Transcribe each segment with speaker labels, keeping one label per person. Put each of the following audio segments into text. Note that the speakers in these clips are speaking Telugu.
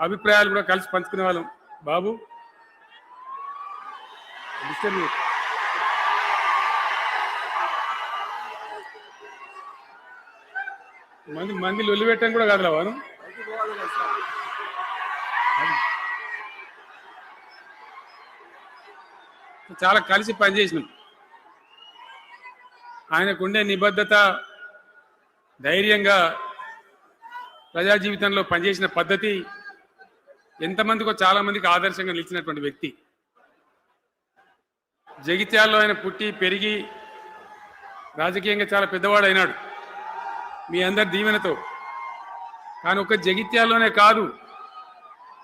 Speaker 1: అభిప్రాయాలు కూడా కలిసి పంచుకునే వాళ్ళం. బాబు మంది లొల్లి పెట్టడం కూడా కాదులా వాను. చాలా కలిసి పనిచేసినాం. ఆయనకుండే నిబద్ధత, ధైర్యంగా ప్రజా జీవితంలో పనిచేసిన పద్ధతి ఎంతమందికో చాలా మందికి ఆదర్శంగా నిలిచినటువంటి వ్యక్తి. జగిత్యాలలో ఆయన పుట్టి పెరిగి రాజకీయంగా చాలా పెద్దవాడు అయినాడు మీ అందరి దీవెనతో. కానీ ఒక జగిత్యాలలోనే కాదు,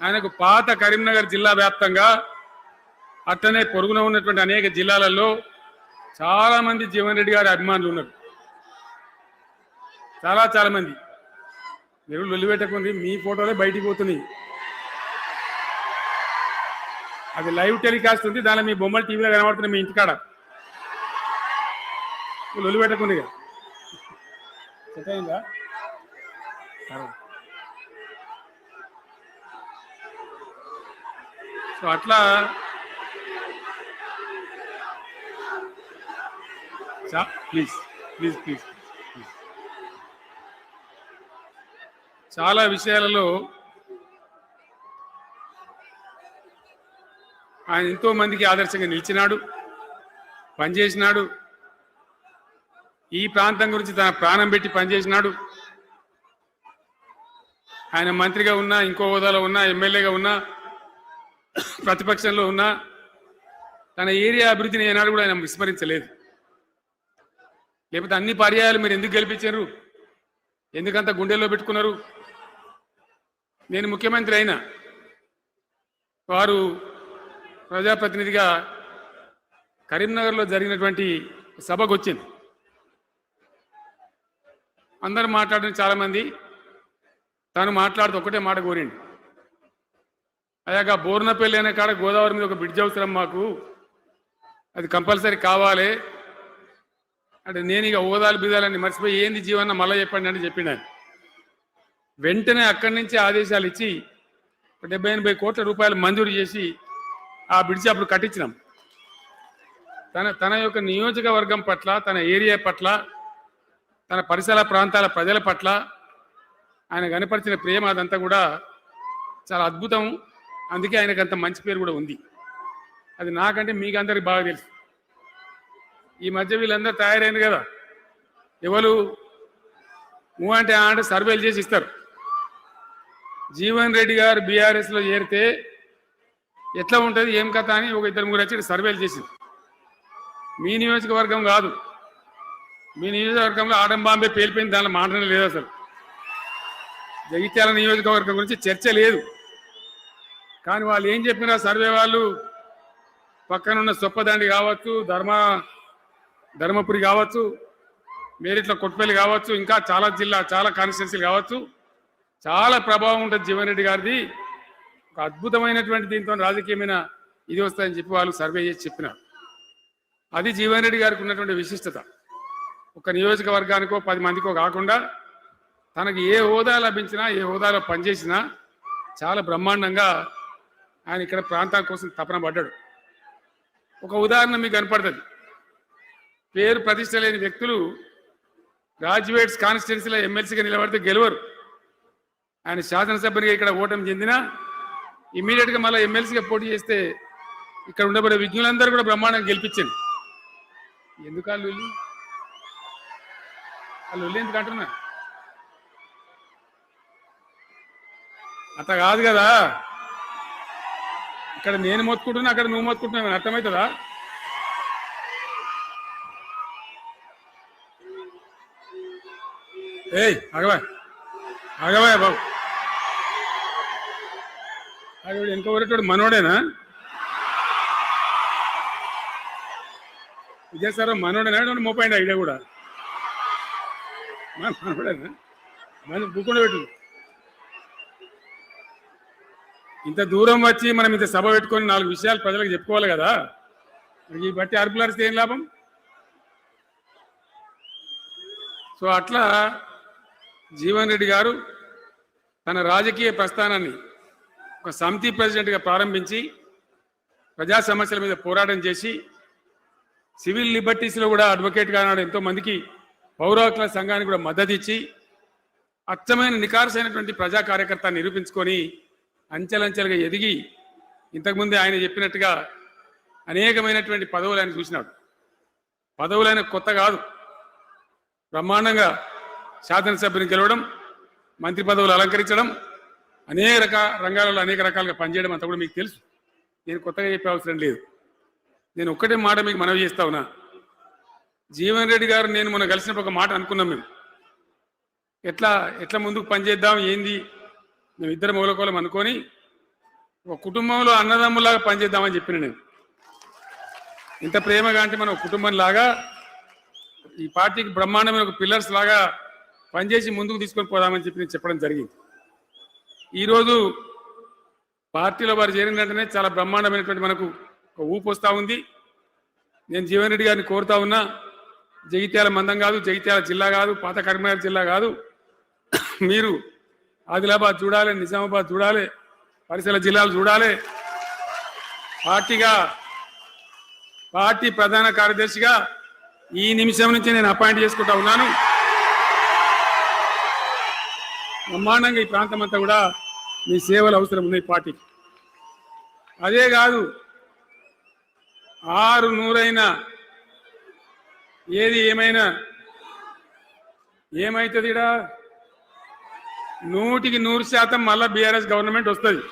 Speaker 1: ఆయనకు పాత కరీంనగర్ జిల్లా వ్యాప్తంగా అట్లనే పొరుగున ఉన్నటువంటి అనేక జిల్లాలలో చాలా మంది జీవన్ రెడ్డి గారి అభిమానులు ఉన్నారు. చాలా మంది. మీరు లొల్లిపెట్టకుంది, మీ ఫోటోలే బయటికి పోతున్నాయి. అది లైవ్ టెలికాస్ట్ ఉంది, దానిలో మీ బొమ్మలు టీవీలో కనబడుతున్నాయి మీ ఇంటికాడ. లొల్లిపెట్టకుంది. సెట్ అయిందా? సో అట్లా ప్లీజ్ ప్లీజ్ ప్లీజ్ చాలా విషయాలలో ఆయన ఎంతో మందికి ఆదర్శంగా నిలిచినాడు, పనిచేసినాడు. ఈ ప్రాంతం గురించి తన ప్రాణం పెట్టి పనిచేసినాడు. ఆయన మంత్రిగా ఉన్నా, ఇంకో హోదాలో ఉన్నా, ఎమ్మెల్యేగా ఉన్నా, ప్రతిపక్షంలో ఉన్నా తన ఏరియా అభివృద్ధిని ఏనాడు కూడా ఆయన విస్మరించలేదు. లేకపోతే అన్ని పర్యాయాలు మీరు ఎందుకు గెలిపించారు, ఎందుకంత గుండెల్లో పెట్టుకున్నారు? నేను ముఖ్యమంత్రి అయినా వారు ప్రజాప్రతినిధిగా కరీంనగర్లో జరిగినటువంటి సభకు వచ్చింది. అందరూ మాట్లాడిన చాలామంది, తను మాట్లాడుతూ ఒకటే మాట కోరిండు. అయ్యాక బోర్నపల్లి అనే కాడ గోదావరి మీద ఒక బ్రిడ్జ్ అవసరం మాకు, అది కంపల్సరీ కావాలి అంటే నేను ఇక హోదాలు బిదాలని మర్చిపోయి ఏంది జీవన్న మళ్ళీ చెప్పండి అని చెప్పిండు. వెంటనే అక్కడి నుంచి ఆదేశాలు ఇచ్చి 70-80 కోట్ల రూపాయలు మంజూరు చేసి ఆ బ్రిడ్జి అప్పుడు కట్టించినాం. తన యొక్క నియోజకవర్గం పట్ల, తన ఏరియా పట్ల, తన పరిసర ప్రాంతాల ప్రజల పట్ల ఆయన కనపరిచిన ప్రేమ అదంతా కూడా చాలా అద్భుతం. అందుకే ఆయనకు అంత మంచి పేరు కూడా ఉంది. అది నాకంటే మీకు అందరికి బాగా తెలుసు. ఈ మధ్య వీళ్ళందరూ తయారైంది కదా, ఎవరు అంటే సర్వేలు చేసి ఇస్తారు. జీవన్ రెడ్డి గారు బీఆర్ఎస్లో చేరితే ఎట్లా ఉంటుంది, ఏం కథ అని ఒక 2-3 వచ్చి సర్వేలు చేసింది. మీ నియోజకవర్గం కాదు, మీ నియోజకవర్గంలో ఆడం బాంబే పేలిపోయింది, దానిలో మాటనే లేదు. అసలు జగిత్యాల నియోజకవర్గం గురించి చర్చ లేదు. కానీ వాళ్ళు ఏం చెప్పినా సర్వే వాళ్ళు పక్కనున్న సొప్పదండి కావచ్చు, ధర్మపురి కావచ్చు, మేరిట్ల కొట్పల్లి కావచ్చు, ఇంకా చాలా చాలా కాన్స్టిట్యున్సీలు కావచ్చు, చాలా ప్రభావం ఉంటుంది జీవన్ రెడ్డి గారిది. ఒక అద్భుతమైనటువంటి దీంతో రాజకీయమైన ఇది వస్తాయని చెప్పి వాళ్ళు సర్వే చేసి చెప్పినారు. అది జీవన్ రెడ్డి గారికి ఉన్నటువంటి విశిష్టత. ఒక నియోజకవర్గానికో 10 మందికో కాకుండా తనకు ఏ హోదా లభించినా, ఏ హోదాలో పనిచేసినా చాలా బ్రహ్మాండంగా ఆయన ఇక్కడ ప్రాంతం కోసం తపన పడ్డాడు. ఒక ఉదాహరణ మీకు కనపడుతుంది. పేరు ప్రతిష్ట లేని వ్యక్తులు గ్రాడ్యుయేట్స్ కాన్స్టిట్యున్సీలో ఎమ్మెల్సీగా నిలబడితే గెలవరు. ఆయన శాసనసభ్యునిగా ఇక్కడ ఓటమి చెందినా ఇమీడియట్గా మళ్ళీ ఎమ్మెల్సీగా పోటీ చేస్తే ఇక్కడ ఉండబడే విజ్ఞులందరూ కూడా బ్రహ్మాండంగా గెలిపించండి. ఎందుకు వాళ్ళు ఎందుకు అంటున్నా? అట్లా కాదు కదా, ఇక్కడ నేను మొత్తుకుంటున్నా, అక్కడ నువ్వు మొత్తుకుంటున్నావు, అర్థమవుతుందా? ఏయ్ ఆగవా బాబు, ఆగవాడు వెనుకోరేటోడు మనోడేనా? విజయసారా మనోడేనా? మోపండి ఐడియా కూడా మనోడేనా? మన బుక్కుండా పెట్టు. ఇంత దూరం వచ్చి మనం ఇంత సభ పెట్టుకొని 4 విషయాలు ప్రజలకు చెప్పుకోవాలి కదా. ఈ బట్టి అరుపులరిస్తే ఏం లాభం? సో అట్లా జీవన్ రెడ్డి గారు తన రాజకీయ ప్రస్థానాన్ని ఒక సమితి ప్రెసిడెంట్గా ప్రారంభించి ప్రజా సమస్యల మీద పోరాటం చేసి సివిల్ లిబర్టీస్లో కూడా అడ్వకేట్గా నాడు ఎంతో మందికి పౌర హక్కుల సంఘానికి కూడా మద్దతు ఇచ్చి అచ్చమైన నికార్సైనటువంటి ప్రజా కార్యకర్త నిరూపించుకొని అంచెలంచెలుగా ఎదిగి ఇంతకుముందే ఆయన చెప్పినట్టుగా అనేకమైనటువంటి పదవులు ఆయన చూసినాడు. పదవులైన కొత్త కాదు, బ్రహ్మాండంగా శాసనసభ్యుని గెలవడం, మంత్రి పదవులు అలంకరించడం, అనేక రంగాలలో అనేక రకాలుగా పనిచేయడం అంతా కూడా మీకు తెలుసు. నేను కొత్తగా చెప్పే అవసరం లేదు. నేను ఒక్కటే మాట మీకు మనవి చేస్తా ఉన్నా. జీవన్ రెడ్డి గారు నేను మొన్న కలిసినప్పుడు ఒక మాట అనుకున్నాం. మేము ఎట్లా ముందుకు పనిచేద్దాం ఏంది, మేము ఇద్దరు మూలకోలం అనుకొని ఒక కుటుంబంలో అన్నదమ్ములాగా పనిచేద్దామని చెప్పిన నేను. ఇంత ప్రేమగా అంటే మనం కుటుంబం లాగా ఈ పార్టీకి బ్రహ్మాండమైన ఒక పిల్లర్స్ లాగా పనిచేసి ముందుకు తీసుకొని పోదామని చెప్పి నేను చెప్పడం జరిగింది. ఈరోజు పార్టీలో వారు చేరిన వెంటనే చాలా బ్రహ్మాండమైనటువంటి మనకు ఒక ఊపు వస్తూ ఉంది. నేను జీవన్ రెడ్డి గారిని కోరుతా ఉన్నా, జగిత్యాల మందం కాదు, జగిత్యాల జిల్లా కాదు, పాత కరీంనగర్ జిల్లా కాదు, మీరు ఆదిలాబాద్ చూడాలి, నిజామాబాద్ చూడాలి, పరిసర జిల్లాలు చూడాలి. పార్టీ ప్రధాన కార్యదర్శిగా ఈ నిమిషం నుంచి నేను అపాయింట్ చేసుకుంటా ఉన్నాను. బ్రహ్మాండంగా ఈ ప్రాంతం అంతా కూడా మీ సేవలు అవసరం ఉన్నాయి పార్టీకి. అదే కాదు, 600 ఏది ఏమైనా ఏమవుతుంది, 100% మళ్ళా బీఆర్ఎస్ గవర్నమెంట్ వస్తుంది.